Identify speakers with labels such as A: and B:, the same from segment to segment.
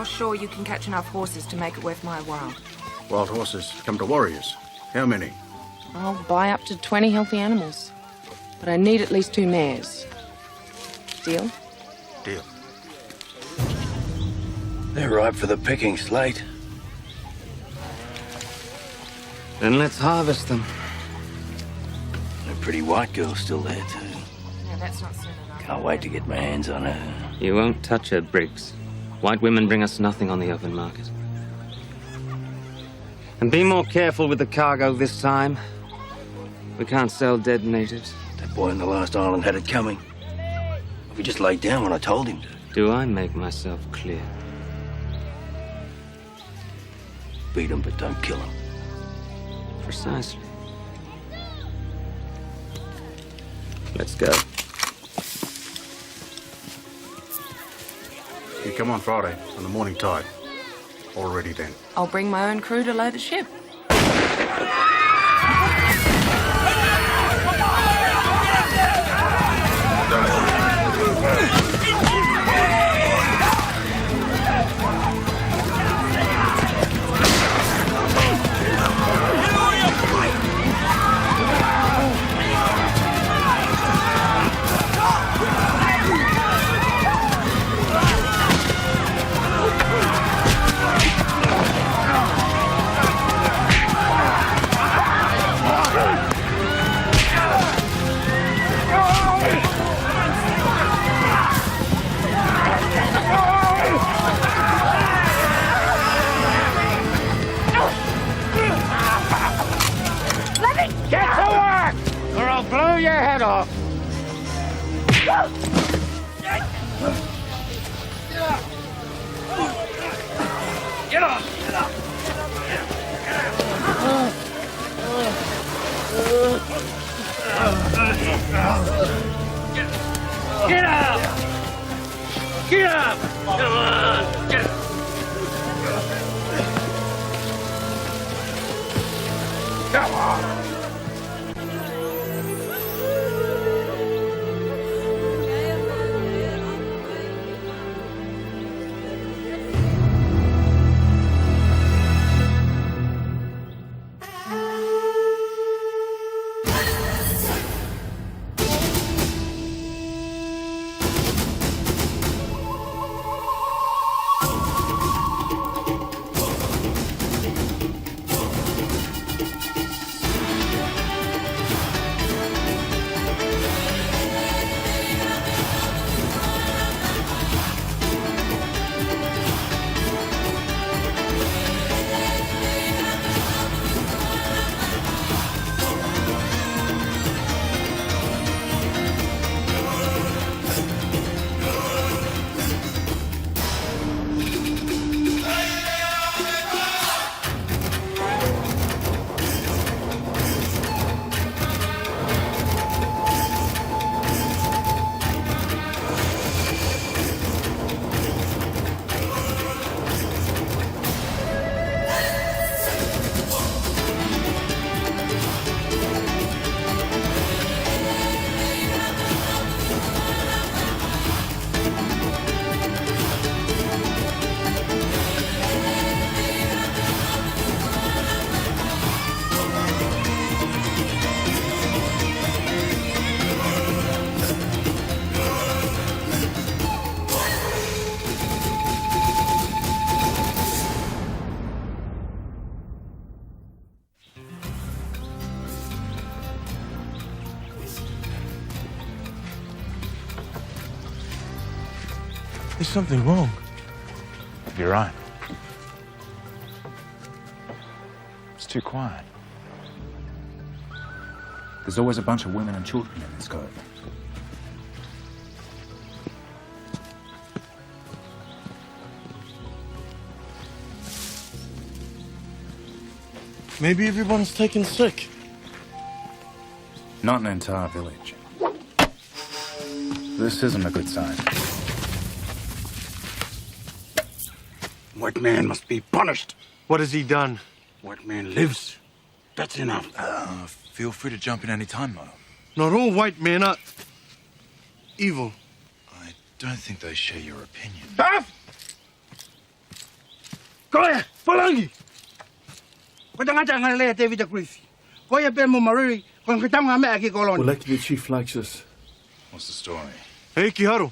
A: you're sure you can catch enough horses to make it worth my while?
B: Wild horses come to warriors. How many?
A: I'll buy up to 20 healthy animals. But I need at least 2 mares. Deal?
B: Deal.
C: They're ripe for the picking, Slate.
D: Then let's harvest them.
C: A pretty white girl still there, too.
A: No, that's not soon enough.
C: Can't wait to get my hands on her.
D: You won't touch her, Briggs. White women bring us nothing on the open market. And be more careful with the cargo this time. We can't sell dead natives.
C: That boy on the last island had it coming. He just laid down when I told him to.
D: Do I make myself clear?
C: Beat him, but don't kill him.
D: Precisely. Let's go.
B: You come on Friday, on the morning tide. All ready then.
A: I'll bring my own crew to load the ship.
D: Blow your head off!
C: Get off! Get off! Get up! Get up! Come on! Get up! Come on!
E: There's something wrong.
F: You're right. It's too quiet. There's always a bunch of women and children in this cove.
E: Maybe everyone's taken sick.
F: Not an entire village. This isn't a good sign.
B: White man must be punished.
E: What has he done?
B: White man lives. That's enough.
E: Feel free to jump in any time, Mo. Not all white men are evil.
G: I don't think they share your opinion.
C: Koya, Polangi! Patangata le David Griffy. Koya Bemo Mauriri, Concretama Maki Colon.
G: We're lucky the chief likes us.
E: What's the story?
C: Hey, Kiharu.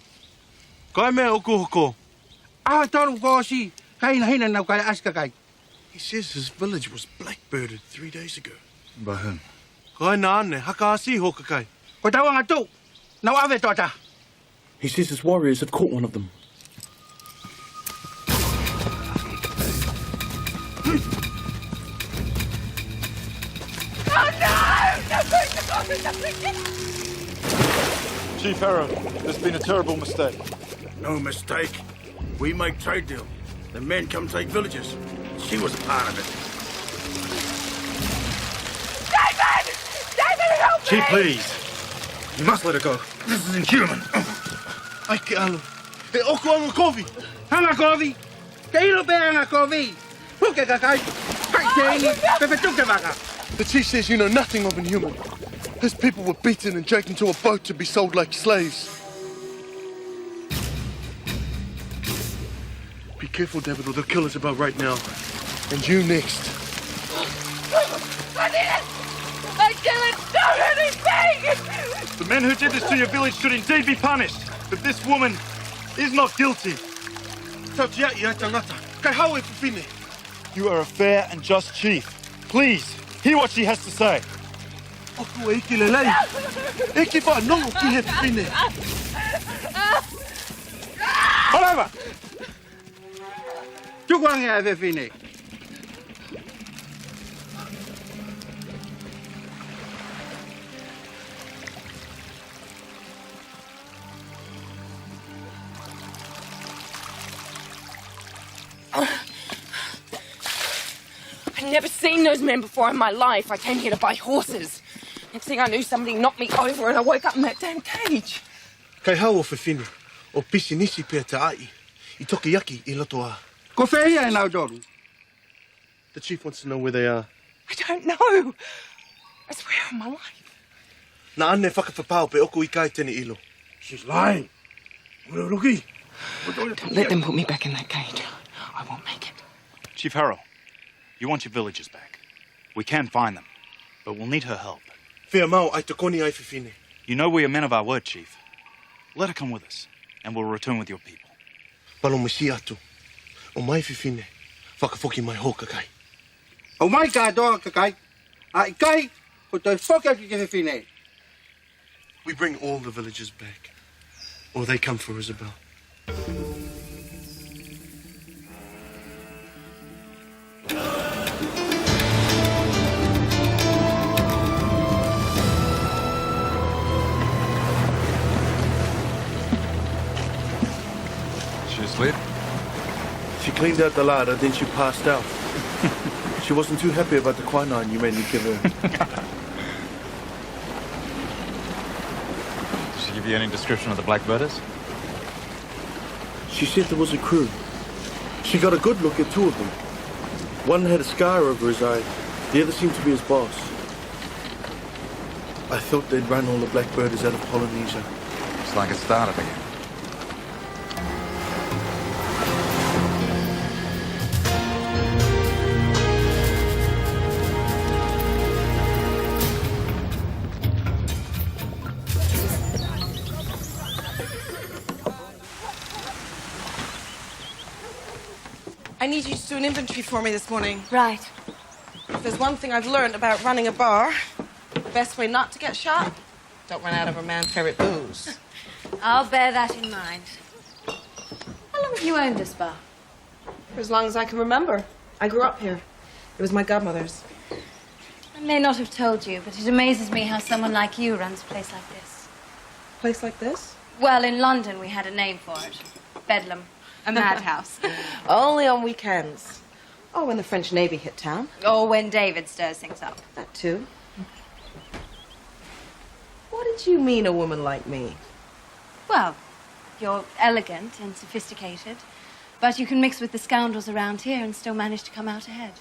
C: Koya me Okuhoko. I thought of Goshi, Kaina Hina Nakai Askakai.
B: He says his village was blackbirded 3 days ago.
E: By whom?
C: Koya Nane, Hakasi Hokakai. Kotawanga too. Now Ave Tota.
G: He says his warriors have caught one of them.
E: Chief Harrow, there's been a terrible mistake.
B: No mistake. We make trade deal. The men come take villages. She was a part of it.
A: David! David, help me!
E: Chief, please. You must let her go. This is inhuman.
C: Ai ke alo. E oko anga kovi. Hanga kovi. Keilo be hanga kovi. Puke kakai. Kai teini. Pepe tuke waka.
H: The chief says you know nothing of inhuman. His people were beaten and dragged into a boat to be sold like slaves. Be careful, David, or they'll kill us about right now. And you next.
A: I didn't! I didn't do anything!
E: The men who did this to your village should indeed be punished. But this woman is not guilty. You are a fair and just chief. Please, hear what she has to say.
C: However. Tukwang ya vefine.
A: I'd never seen those men before in my life. I came here to buy horses. Next thing I knew, somebody knocked me over and I woke up in that damn cage.
H: Kai hau fe fine. O pisi nisi pia te ai. I toki yaki I loto a.
C: Ko fehia e nau doru.
H: The chief wants to know where they are.
A: I don't know. I swear on my life.
H: Na ane whakawhapau pe oku I kai tene ilo.
C: She's lying. Ururuki.
A: Don't let them put me back in that cage. I won't make it.
E: Chief Harrow, you want your villagers back. We can find them, but we'll need her help.
H: Fea mau ai te koni ai fe fine.
E: You know we are men of our word, Chief. Let her come with us, and we'll return with your people.
H: Palo misi atu. O mai fe fine. Whakafoki mai hoka kai.
C: O mai ka doa kakai. Ai kai. Ko toi whoka ki ke fine.
H: We bring all the villagers back. Or they come for Isabel.
E: She asleep?
G: She cleaned out the larder, then she passed out. She wasn't too happy about the quinine you made me give her.
E: Did she give you any description of the Blackbirders?
G: She said there was a crew. She got a good look at two of them. One had a scar over his eye. The other seemed to be his boss. I thought they'd run all the Blackbirders out of Polynesia.
E: It's like it started again.
I: I need you to do an inventory for me this morning.
J: Right.
I: If there's one thing I've learned about running a bar, the best way not to get shot, don't run out of a man's favorite booze.
J: I'll bear that in mind. How long have you owned this bar?
I: For as long as I can remember. I grew up here. It was my godmother's.
J: I may not have told you, but it amazes me how someone like you runs a place like this.
I: A place like this?
J: Well, in London, we had a name for it. Bedlam. A madhouse.
I: Only on weekends. Oh, when the French Navy hit town.
J: Or when David stirs things up.
I: That too. What did you mean, a woman like me?
J: Well, you're elegant and sophisticated, but you can mix with the scoundrels around here and still manage to come out ahead.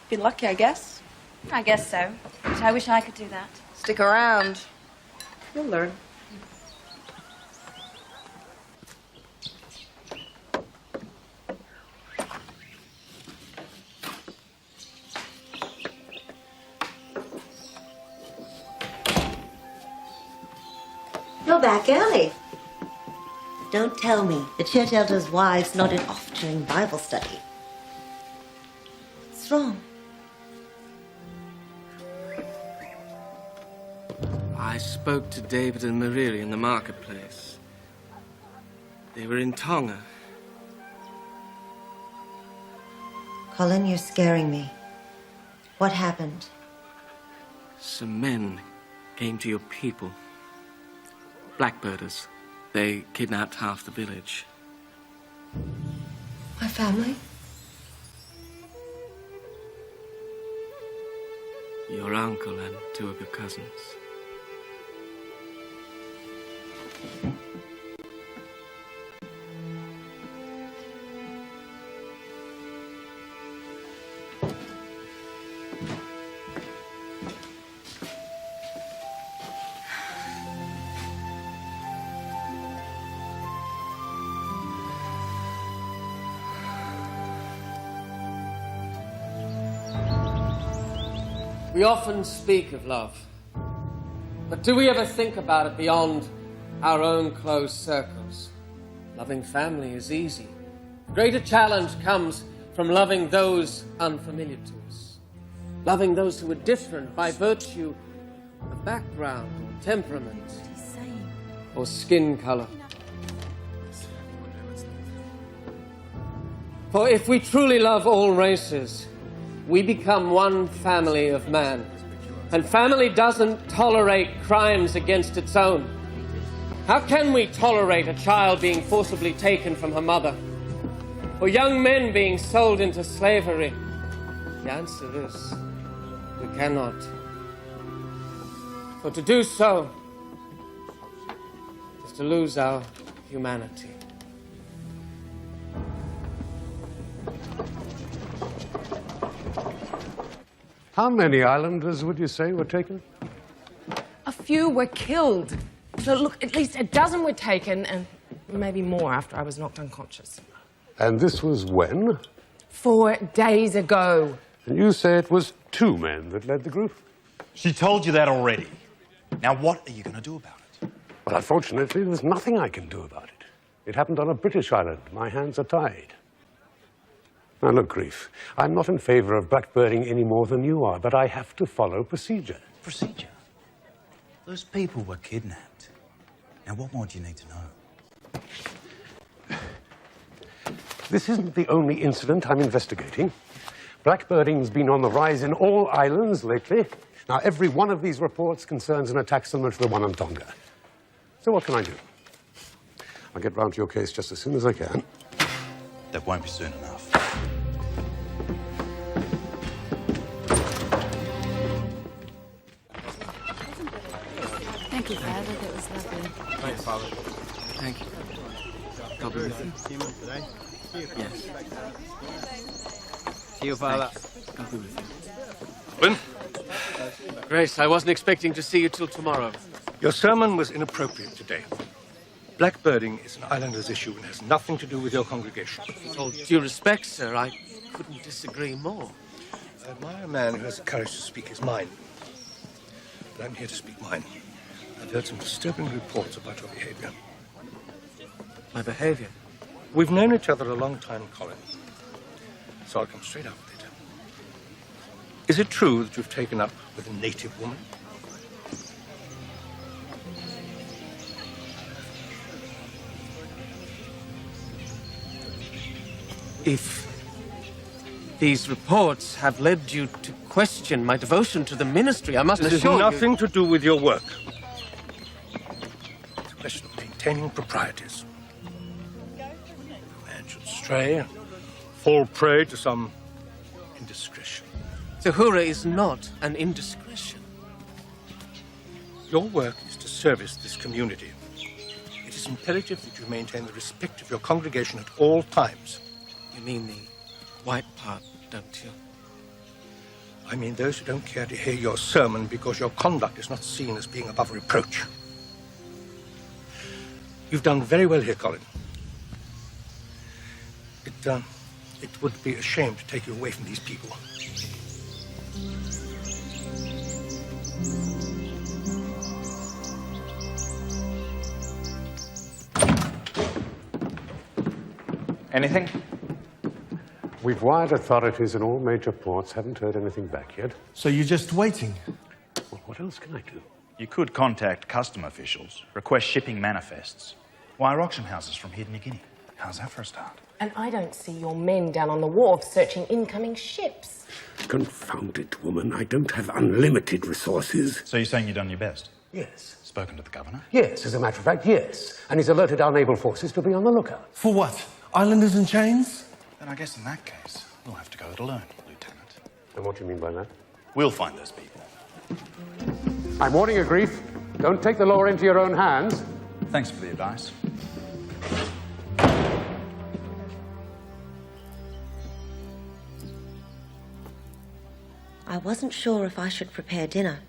I: Been lucky, I guess.
J: I guess so, but I wish I could do that.
I: Stick around. You'll learn.
K: You're back early. Don't tell me the church elder's wife's nodded off during Bible study. What's wrong?
D: I spoke to David and Mauriri in the marketplace. They were in Tonga.
K: Colin, you're scaring me. What happened?
D: Some men came to your people. Blackbirders. They kidnapped half the village.
K: My family?
D: Your uncle and 2 of your cousins.
L: We often speak of love, but do we ever think about it beyond our own close circles? Loving family is easy. The greater challenge comes from loving those unfamiliar to us. Loving those who are different by virtue of background or temperament or skin color. For if we truly love all races, we become one family of man. And family doesn't tolerate crimes against its own. How can we tolerate a child being forcibly taken from her mother? Or young men being sold into slavery? The answer is, we cannot. For to do so is to lose our humanity.
M: How many islanders would you say were taken?
A: A few were killed. So look, at least a dozen were taken, and maybe more after I was knocked unconscious.
M: And this was when?
A: 4 days ago.
M: And you say it was 2 men that led the group?
E: She told you that already. Now what are you going to do about it?
M: Well, unfortunately, there's nothing I can do about it. It happened on a British island. My hands are tied. Now, look, Grief, I'm not in favor of blackbirding any more than you are, but I have to follow procedure.
E: Procedure? Those people were kidnapped. Now, what more do you need to know?
M: This isn't the only incident I'm investigating. Blackbirding's been on the rise in all islands lately. Now, every one of these reports concerns an attack similar to the one on Tonga. So what can I do? I'll get round to your case just as soon as I can.
E: That won't be soon enough.
J: Thank you, Father. That was lovely.
D: Thanks, Father. Thank you. God be with you. Yes.
N: See you, Father.
D: God be with you.
N: When?
L: Grace, I wasn't expecting to see you till tomorrow.
N: Your sermon was inappropriate today. Blackbirding is an islander's issue and has nothing to do with your congregation.
L: With all due respect, sir, I couldn't disagree more.
N: I admire a man who has the courage to speak his mind. But I'm here to speak mine. I've heard some disturbing reports about your behavior.
L: My behavior?
N: We've known each other a long time, Colin. So I'll come straight out with it. Is it true that you've taken up with a native woman?
L: If these reports have led you to question my devotion to the ministry, I must assure you...
N: This has nothing to do with your work. It's a question of maintaining proprieties. A man should stray, fall prey to some indiscretion.
L: Tahura is not an indiscretion.
N: Your work is to service this community. It is imperative that you maintain the respect of your congregation at all times.
L: You mean the white part, don't you?
N: I mean those who don't care to hear your sermon because your conduct is not seen as being above reproach. You've done very well here, Colin. It would be a shame to take you away from these people.
F: Anything?
M: We've wired authorities in all major ports, haven't heard anything back yet.
H: So you're just waiting?
M: Well, what else can I do?
F: You could contact custom officials, request shipping manifests, wire auction houses from here to New Guinea. How's that for a start?
A: And I don't see your men down on the wharf searching incoming ships.
M: Confound it, woman. I don't have unlimited resources.
F: So you're saying you've done your best?
M: Yes.
F: Spoken to the governor?
M: Yes, as a matter of fact, yes. And he's alerted our naval forces to be on the lookout.
H: For what? Islanders in chains?
F: Then I guess in that case, we'll have to go it alone, Lieutenant.
M: And what do you mean by that?
F: We'll find those people.
M: I'm warning you, Grief. Don't take the law into your own hands.
F: Thanks for the advice.
K: I wasn't sure if I should prepare dinner.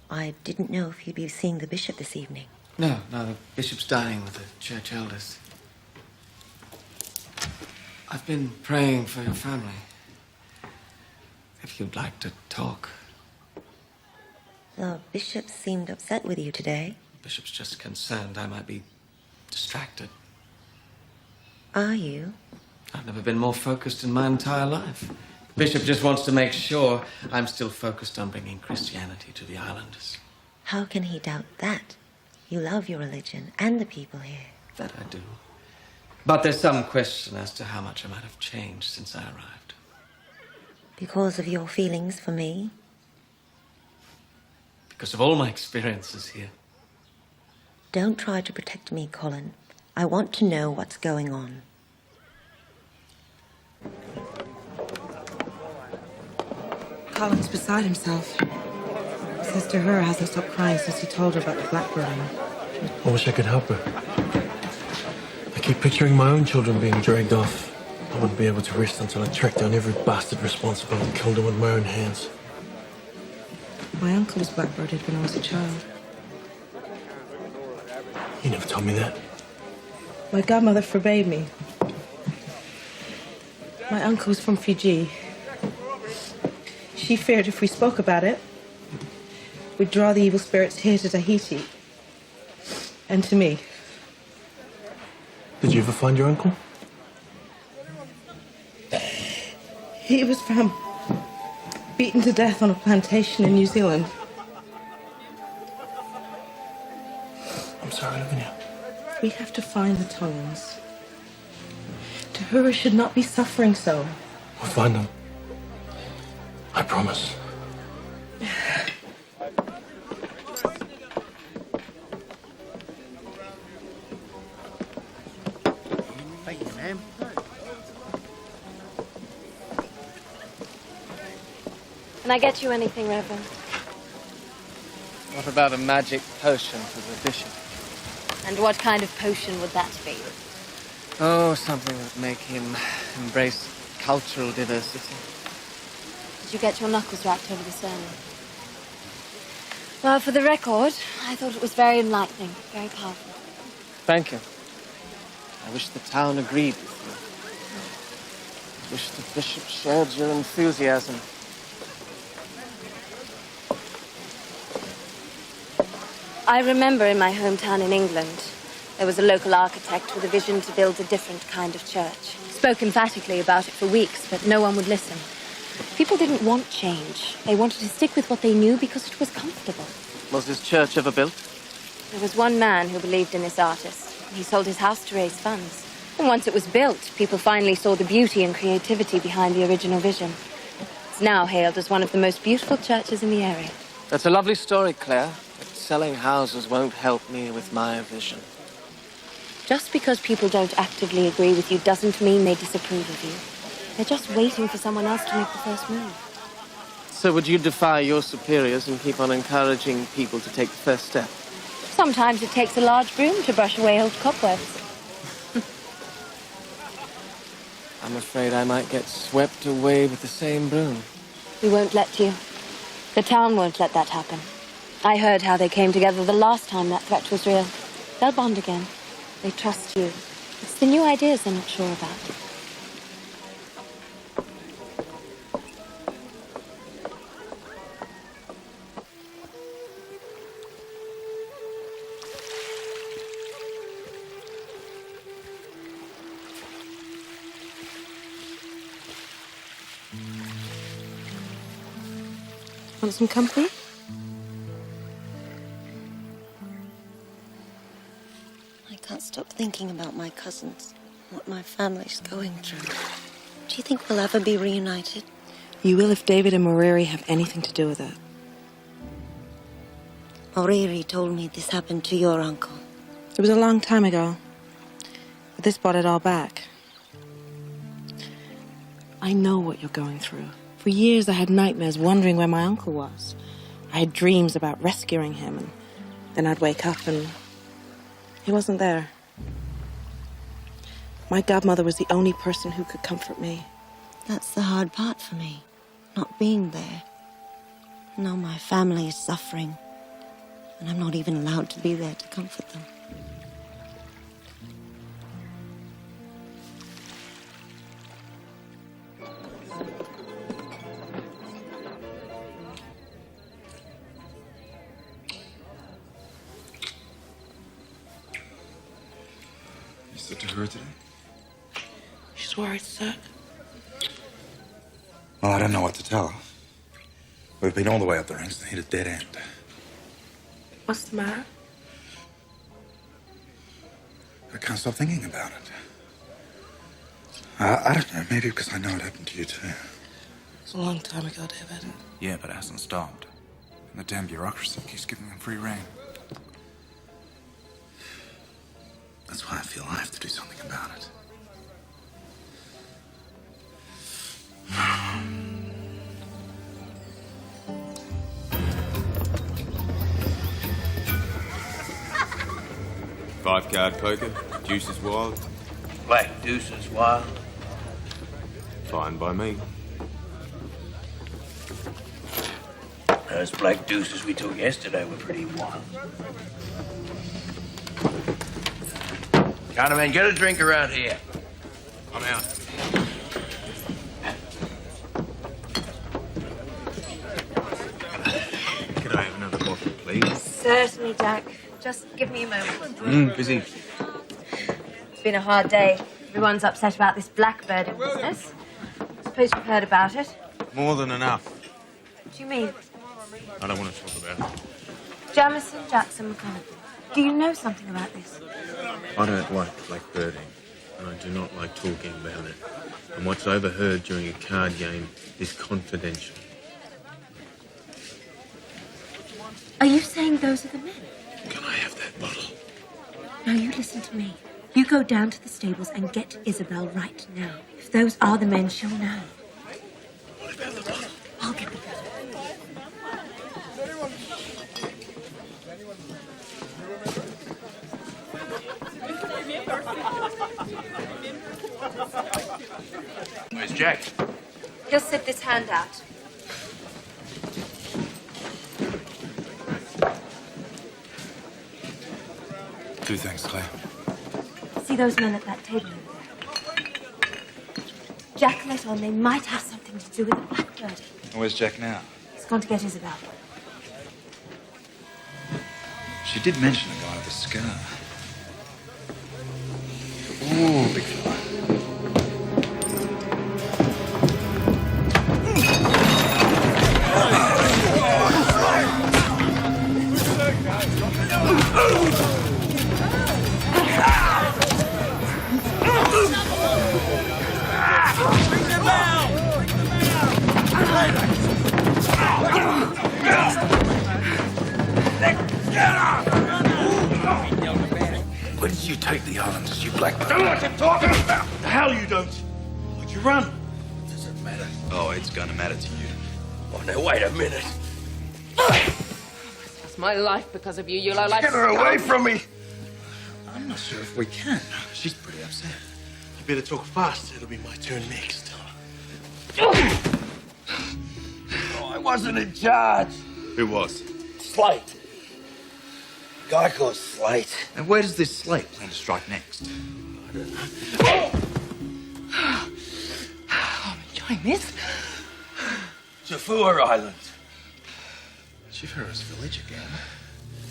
K: I didn't know if you'd be seeing the bishop this evening.
D: No, the bishop's dining with the church elders. I've been praying for your family. If you'd like to talk.
K: The bishop seemed upset with you today.
D: The bishop's just concerned I might be distracted.
K: Are you?
D: I've never been more focused in my entire life. The bishop just wants to make sure I'm still focused on bringing Christianity to the islanders.
K: How can he doubt that? You love your religion and the people here.
D: That I do. But there's some question as to how much I might have changed since I arrived.
K: Because of your feelings for me?
D: Because of all my experiences here.
K: Don't try to protect me, Colin. I want to know what's going on.
I: Colin's beside himself. Says to her hasn't stopped crying since he told her about the Blackbirding.
H: I wish I could help her. I keep picturing my own children being dragged off. I wouldn't be able to rest until I tracked down every bastard responsible and killed them with my own hands.
I: My uncle was blackbirded when I was a child.
H: You never told me that.
I: My godmother forbade me. My uncle was from Fiji. She feared if we spoke about it, we'd draw the evil spirits here to Tahiti. And to me.
H: Did you ever find your uncle?
I: He was found beaten to death on a plantation in New Zealand.
H: I'm sorry, Lavinia.
I: We have to find the Tongans. Tahura should not be suffering so.
H: We'll find them. I promise.
C: Thank you, ma'am.
J: Can I get you anything, Reverend?
L: What about a magic potion for the bishop?
J: And what kind of potion would that be?
L: Oh, something that would make him embrace cultural diversity.
J: Did you get your knuckles wrapped over the sermon? Well, for the record, I thought it was very enlightening, very powerful.
L: Thank you. I wish the town agreed with you. I wish the bishop shared your enthusiasm.
J: I remember in my hometown in England, there was a local architect with a vision to build a different kind of church. Spoke emphatically about it for weeks, but no one would listen. People didn't want change. They wanted to stick with what they knew because it was comfortable.
L: Was this church ever built?
J: There was one man who believed in this artist. He sold his house to raise funds. And once it was built, people finally saw the beauty and creativity behind the original vision. It's now hailed as one of the most beautiful churches in the area.
L: That's a lovely story, Claire. But selling houses won't help me with my vision.
J: Just because people don't actively agree with you doesn't mean they disapprove of you. They're just waiting for someone else to make the first move.
L: So would you defy your superiors and keep on encouraging people to take the first step?
J: Sometimes it takes a large broom to brush away old cobwebs.
L: I'm afraid I might get swept away with the same broom.
J: We won't let you. The town won't let that happen. I heard how they came together the last time that threat was real. They'll bond again. They trust you. It's the new ideas they're not sure about.
I: Want some company?
K: I can't stop thinking about my cousins, what my family's going through. Do you think we'll ever be reunited?
I: You will if David and Mauriri have anything to do with it.
K: Mauriri told me this happened to your uncle.
I: It was a long time ago. But this brought it all back. I know what you're going through. For years I had nightmares wondering where my uncle was. I had dreams about rescuing him, and then I'd wake up and he wasn't there. My godmother was the only person who could comfort me.
K: That's the hard part for me, not being there. Now my family is suffering, and I'm not even allowed to be there to comfort them.
E: You said to her today?
I: She's worried sick.
E: Well, I don't know what to tell her. We've been all the way up the ranks and hit a dead end.
I: What's the matter?
E: I can't stop thinking about it. I don't know, maybe because I know it happened to you too.
I: It's a long time ago, David.
E: Yeah, but it hasn't stopped. And the damn bureaucracy keeps giving them free rein. That's why I feel I have to do something about it.
O: Five-card poker, deuce is wild.
C: Black deuce is wild.
O: Fine by me.
C: Those black deuces we took yesterday were pretty wild. Counterman, get a drink around here. I'm out.
O: Could I have another bottle, please?
J: Certainly, Jack. Just give me a moment.
O: Busy.
J: It's been a hard day. Everyone's upset about this Blackbirding business. Suppose you've heard about it.
O: More than enough.
J: What do you mean?
O: I don't want to talk about it.
J: Jamison, Jackson, McConaughey. Do you know something about this?
O: I don't like blackbirding, and I do not like talking about it. And what's overheard during a card game is confidential.
J: Are you saying those are the men?
O: Can I have that bottle?
J: Now you listen to me. You go down to the stables and get Isabel right now. If those are the men, she'll know.
O: What about the bottle?
J: I'll get the bottle.
C: Where's Jack?
J: He'll sit this hand out.
E: Two things, Claire.
J: See those men at that table over there? Jack let on they might have something to do with the Blackbird.
E: Where's Jack now?
J: He's gone to get Isabel.
E: She did mention a guy with a scar. Ooh, big fella. Where did you take the islands, you blackbird?
C: Don't know what you're talking about! The hell you don't! Would you run?
E: Does it matter? Oh, it's gonna matter to you.
C: Oh, now, wait a minute.
A: It's my life because of you, you low-life
C: Get her away from me!
E: I'm not sure if we can. She's pretty upset.
C: You better talk fast. It'll be my turn next.
E: Oh,
C: I wasn't in charge.
O: Who was?
C: Slate. Guy called Slate.
E: And where does this slate plan to strike next?
C: I don't know.
A: Oh, I'm enjoying this.
C: Jafua Island.
E: Shifuru's village again.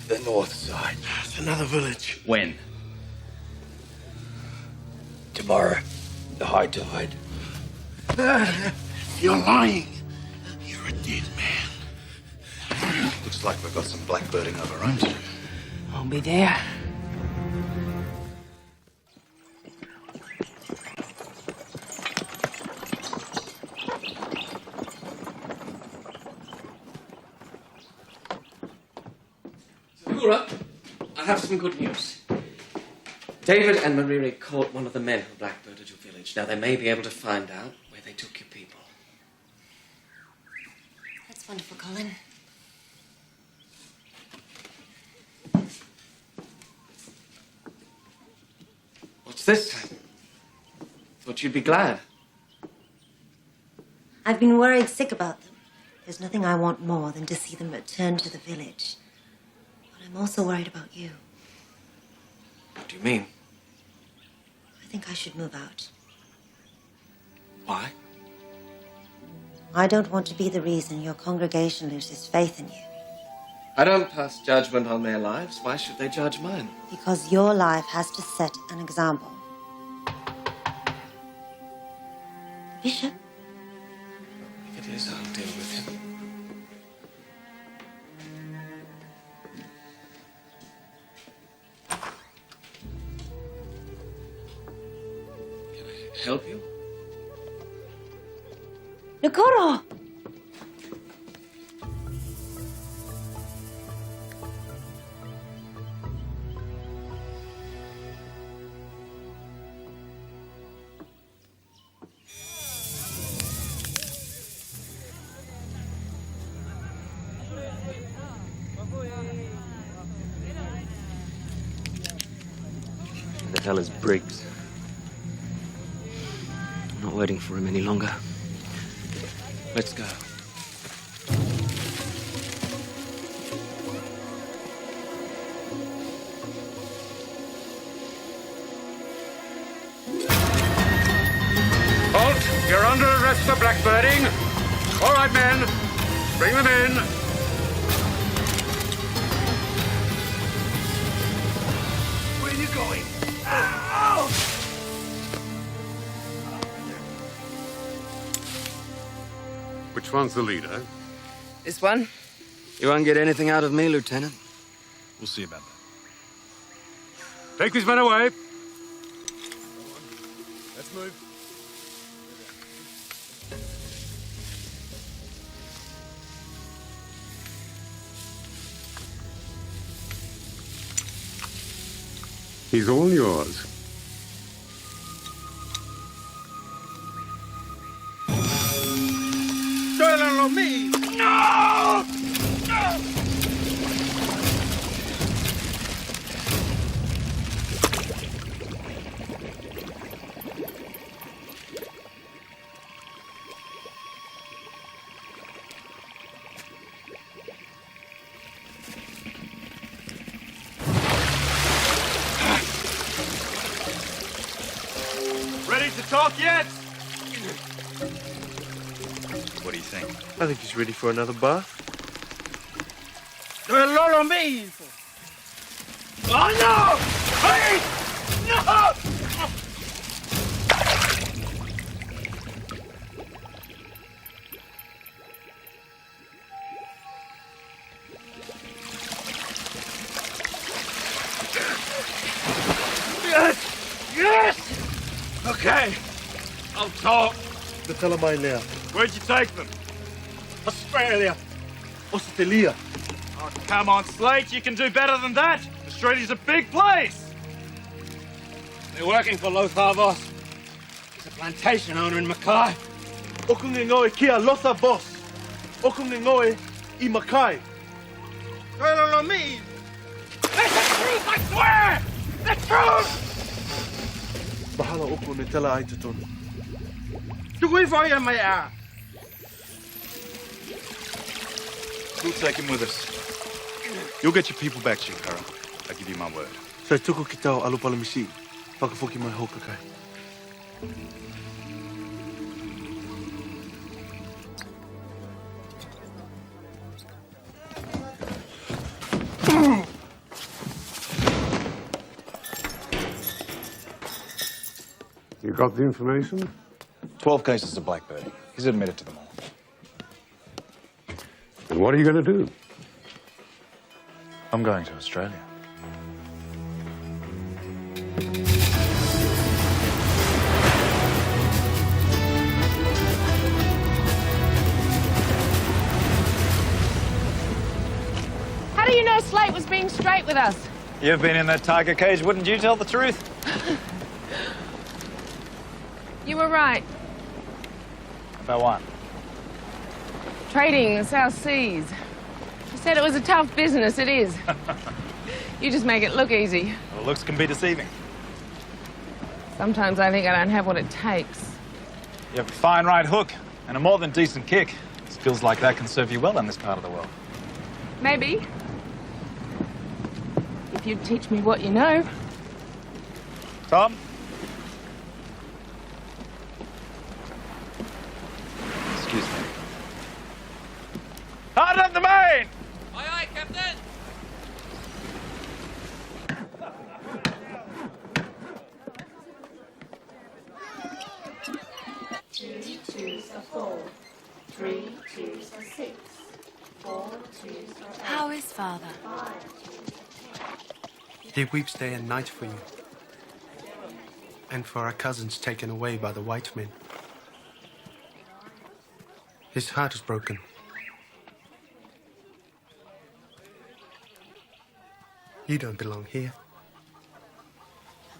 C: The north side. It's another village.
E: When?
C: Tomorrow. The high tide. You're lying. You're a dead man.
F: Looks like we've got some blackbirding of our own to do.
A: I'll be there.
L: Laura, I have some good news. David and Mauriri caught one of the men who blackbirded your village. Now, they may be able to find out where they took your people.
K: That's wonderful, Colin.
L: What's this? Thought you'd be glad.
K: I've been worried sick about them. There's nothing I want more than to see them return to the village. But I'm also worried about you.
L: What do you mean?
K: I think I should move out.
L: Why?
K: I don't want to be the reason your congregation loses faith in you.
L: I don't pass judgment on their lives. Why should they judge mine?
K: Because your life has to set an example. Bishop?
L: If it is, I'll deal with him. Can I help you?
K: Nakoro!
P: The hell is Briggs? I'm not waiting for him any longer.
L: Let's go.
M: Halt! You're under arrest for blackbirding. All right, men. Bring them in.
B: Where are you going?
M: Which one's the leader?
A: This one?
P: You won't get anything out of me, Lieutenant.
F: We'll see about that.
M: Take these men away.
B: Let's move.
M: He's all yours.
C: Don't on me! No! No!
B: Ready to talk yet?
F: What do you think?
G: I think he's ready for another bath.
C: Don't lot on me!
B: Oh no! Hey! No! Yes! Yes! Okay. I'll talk.
G: But tell him I now.
B: Where'd you take them?
C: Australia! Australia!
B: Oh, come on, Slate. You can do better than that. Australia's a big place.
C: They're working for Lothar Voss. He's a plantation owner in Mackay. Okungingoe kia Lothar Voss. Okungingoe I Mackay. Don't on me!
B: That's the truth, I swear! The truth!
G: Bahala oku ne tela ai te tonu.
C: Tukui whai mai a.
F: We'll take him with us. You'll get your people back, Chikara. I give you my word.
G: Sai tuku ki tau alupala misi. Whakafoki mai hokakai.
M: You got the information?
F: 12 cases of blackbirding. He's admitted to them all.
M: And what are you going to do?
F: I'm going to Australia.
A: How do you know Slate was being straight with us?
F: You've been in that tiger cage, wouldn't you tell the truth?
A: You were right.
F: About what?
A: Trading in the South Seas. You said it was a tough business. It is. You just make it look easy.
F: Well, looks can be deceiving.
A: Sometimes I think I don't have what it takes.
F: You have a fine right hook and a more than decent kick. Skills like that can serve you well in this part of the world.
A: Maybe. If you'd teach me what you know.
F: Tom? Excuse me. Hard up the main!
L: Aye, aye, Captain!
Q: Two twos are 4, 3 twos are 6, 4 twos are 8.
J: How is Father?
H: He weeps day and night for you, and for our cousins taken away by the white men. His heart is broken. You don't belong here.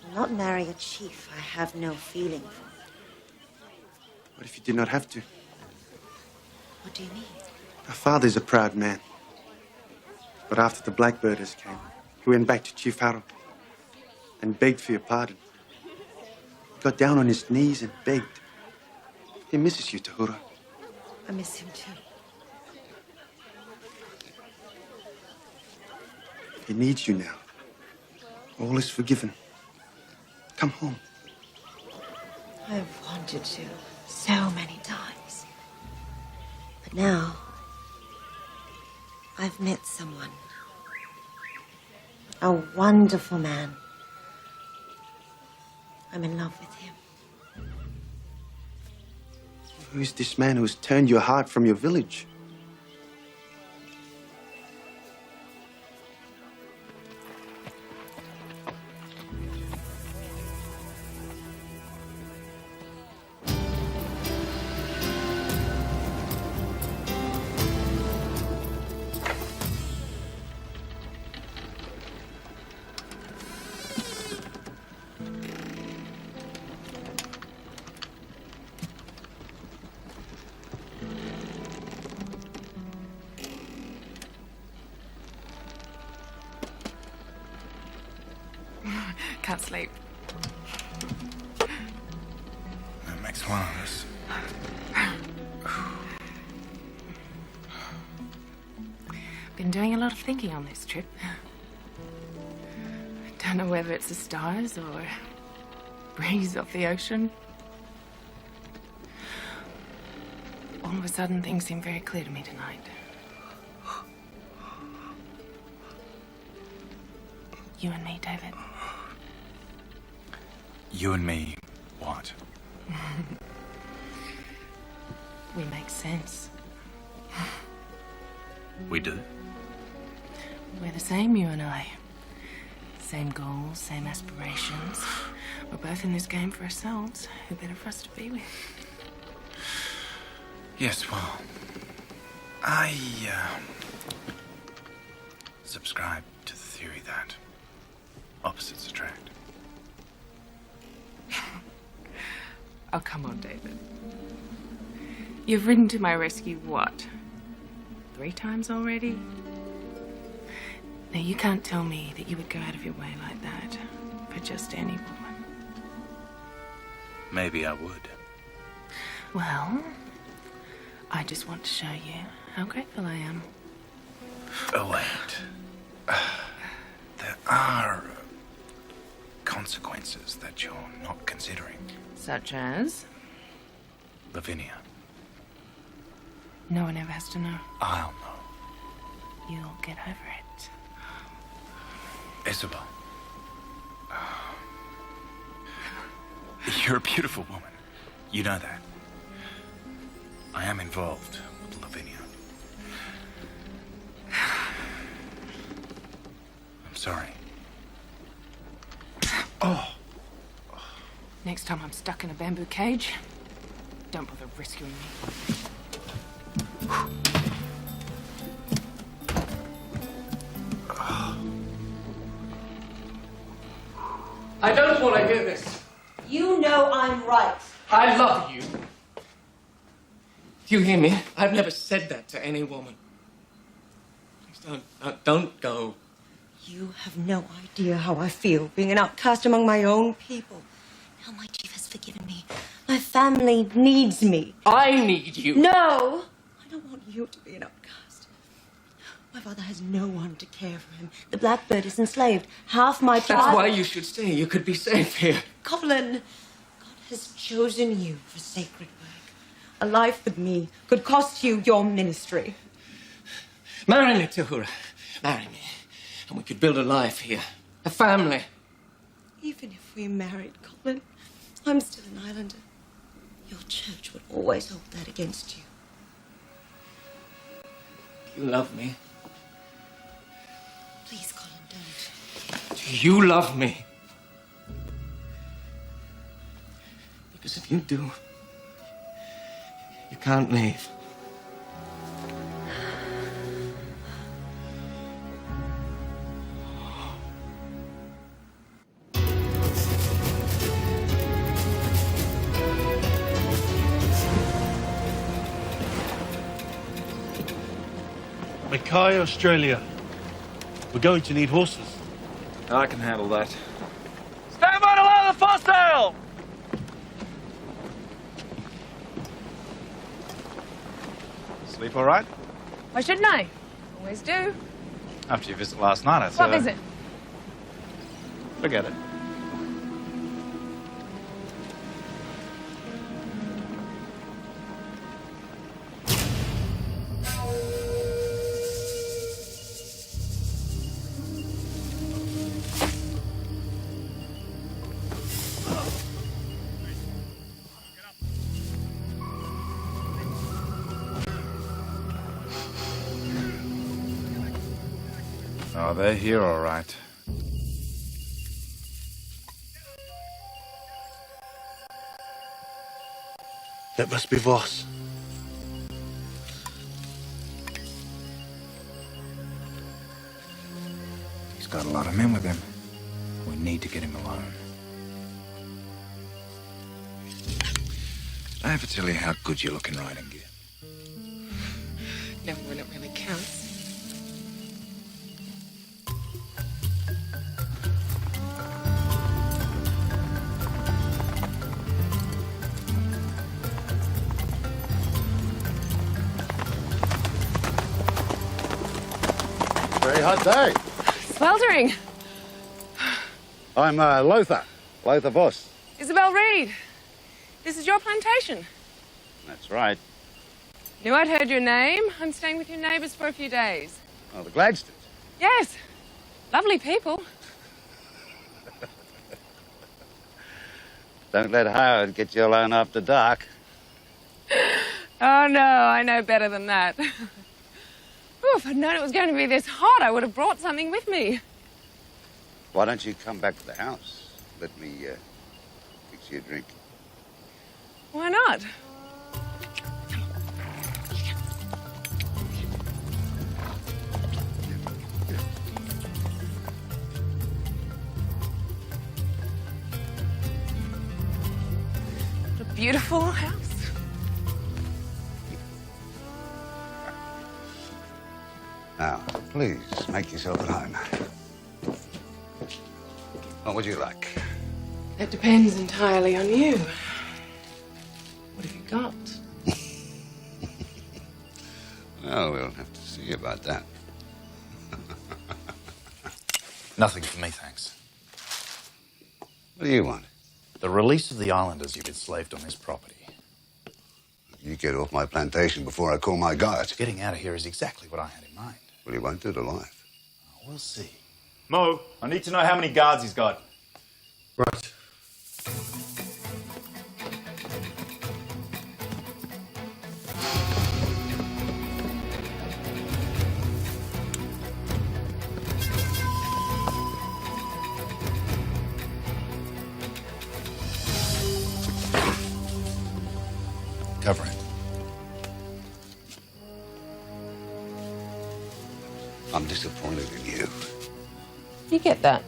K: I will not marry a chief I have no feeling for.
H: What if you did not have to?
K: What do you mean?
H: Our father's a proud man. But after the Blackbirders came, he went back to Chief Harrow and begged for your pardon. He got down on his knees and begged. He misses you, Tahura.
K: I miss him too.
H: He needs you now. All is forgiven. Come home.
K: I've wanted to so many times. But now, I've met someone. A wonderful man. I'm in love with him.
H: Who is this man who has turned your heart from your village?
A: Can't sleep.
B: That makes one of us.
A: Been doing a lot of thinking on this trip. Don't know whether it's the stars or breeze off the ocean. All of a sudden, things seem very clear to me tonight. You and me, David.
B: You and me, what?
A: We make sense.
B: We do?
A: We're the same, you and I. Same goals, same aspirations. We're both in this game for ourselves. Who better for us to be with?
B: Yes, well, I subscribe to the theory that opposites attract.
A: Oh, come on, David. You've ridden to my rescue, what? 3 times already? Now, you can't tell me that you would go out of your way like that for just any woman.
B: Maybe I would.
A: Well, I just want to show you how grateful I am.
B: Oh, wait. There are consequences that you're not considering.
A: Such as?
B: Lavinia.
A: No one ever has to know.
B: I'll know.
A: You'll get over it.
B: Isabel. You're a beautiful woman. You know that. I am involved with Lavinia.
F: sorry.
A: Next time I'm stuck in a bamboo cage, don't bother rescuing me.
L: I don't want to hear this.
K: You know I'm right.
L: I love you. Do you hear me? I've never said that to any woman. Please don't go.
K: You have no idea how I feel being an outcast among my own people. Now my chief has forgiven me. My family needs me.
L: I need you.
K: No! I don't want you to be an outcast. My father has no one to care for him. The Blackbird is enslaved. Half my tribe...
L: That's why you should stay. You could be safe here.
K: Colin, God has chosen you for sacred work. A life with me could cost you your ministry.
L: Marry me, Tahura. Marry me. And we could build a life here. A family.
K: Even if we married, Colin, I'm still an islander. Your church would always hold that against you.
L: You love me.
K: Please, Colin, don't.
L: Do you love me? Because if you do, you can't leave.
C: Mackay, Australia. We're going to need horses.
O: I can handle that.
C: Stand by to lower the foresail!
F: Sleep all right?
A: Why shouldn't I? Always do.
F: After your visit last night, I said...
A: What visit?
F: Forget it. Oh, they're here all right.
C: That must be Voss.
F: He's got a lot of men with him. We need to get him alone. Did I ever tell you how good you look in riding gear?
A: Never when it really counts.
R: Very hot day.
A: Sweltering.
R: I'm Lothar Voss.
A: Isabel Reed. This is your plantation.
R: That's right.
A: Knew I'd heard your name. I'm staying with your neighbours for a few days.
R: Oh, the Gladstones.
A: Yes. Lovely people.
R: Don't let Howard get you alone after dark.
A: Oh, no, I know better than that. Ooh, if I'd known it was going to be this hot, I would have brought something with me.
R: Why don't you come back to the house? Let me fix you a drink.
A: Why not? What a beautiful house.
R: Now, please make yourself at home. What would you like?
A: That depends entirely on you. What have you got?
R: Well, we'll have to see about that.
F: Nothing for me, thanks.
R: What do you want?
F: The release of the islanders you've enslaved on this property.
R: You get off my plantation before I call my guards.
F: Getting out of here is exactly what I had in mind.
R: Well, he won't do it alive.
F: We'll see.
S: Mo, I need to know how many guards he's got.
G: Right.
F: Cover it.
R: I'm disappointed in you.
I: You get that?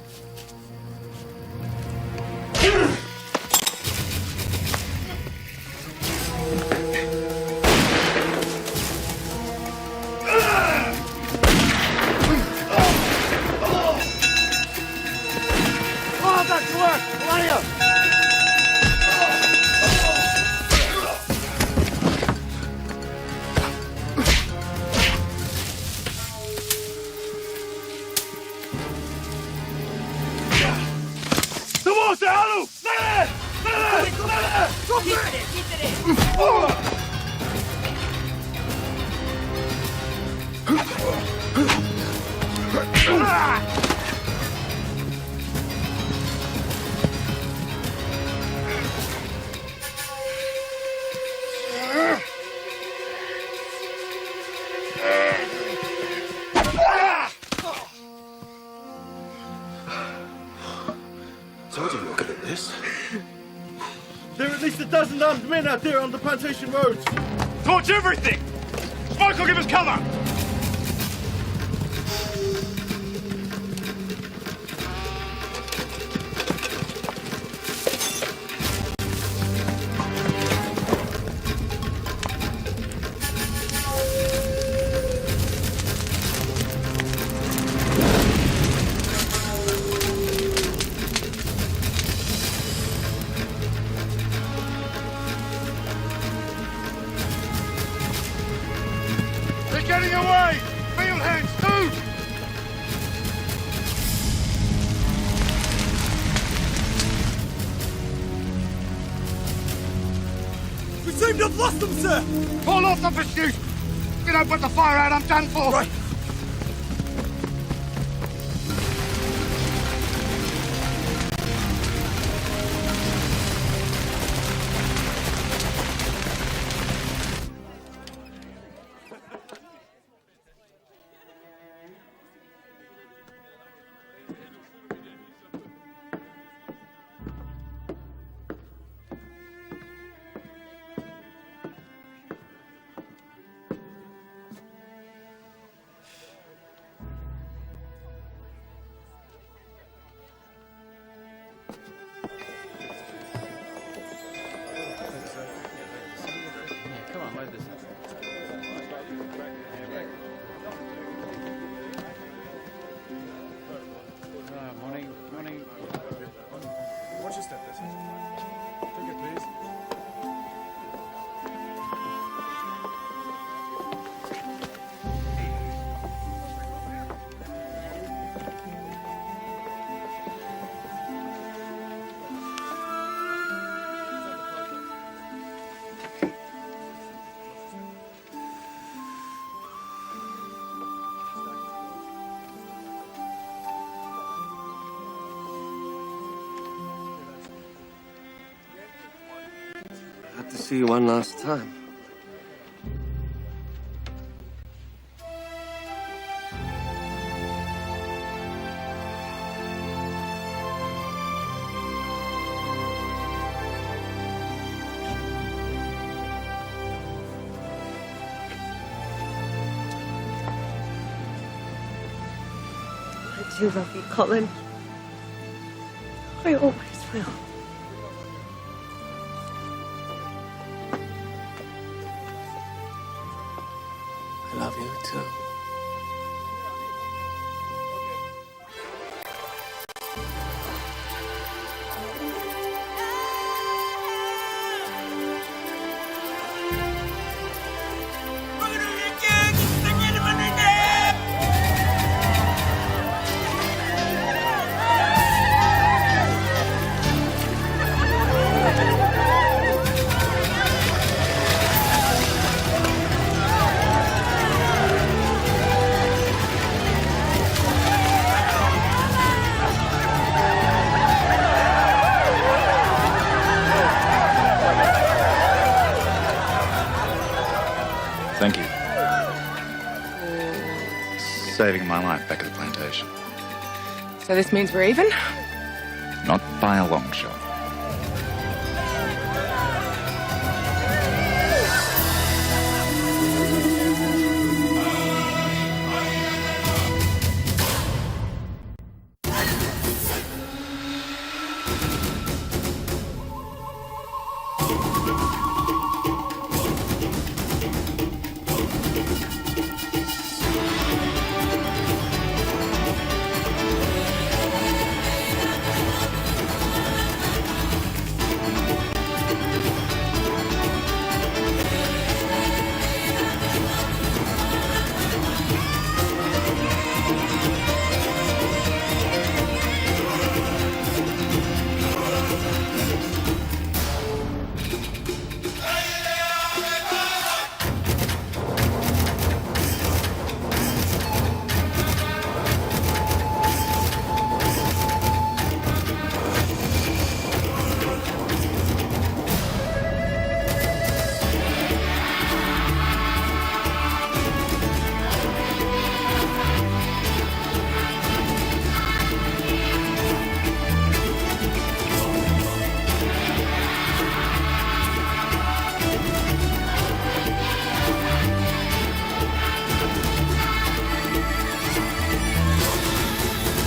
G: Told you look at this.
C: There are at least a dozen armed men out there on the plantation roads.
S: Torch everything! Smoke will give us cover! Getting away! Field hands, move!
C: We seem to have lost them, sir!
S: Call off the pursuit! If you don't put the fire out, I'm done for! Right.
P: To see you one last time.
K: I do love you, Colin. I always will.
D: I love you too.
F: Thank you. Saving my life back at the plantation.
A: So this means we're even?
F: Not by a long shot.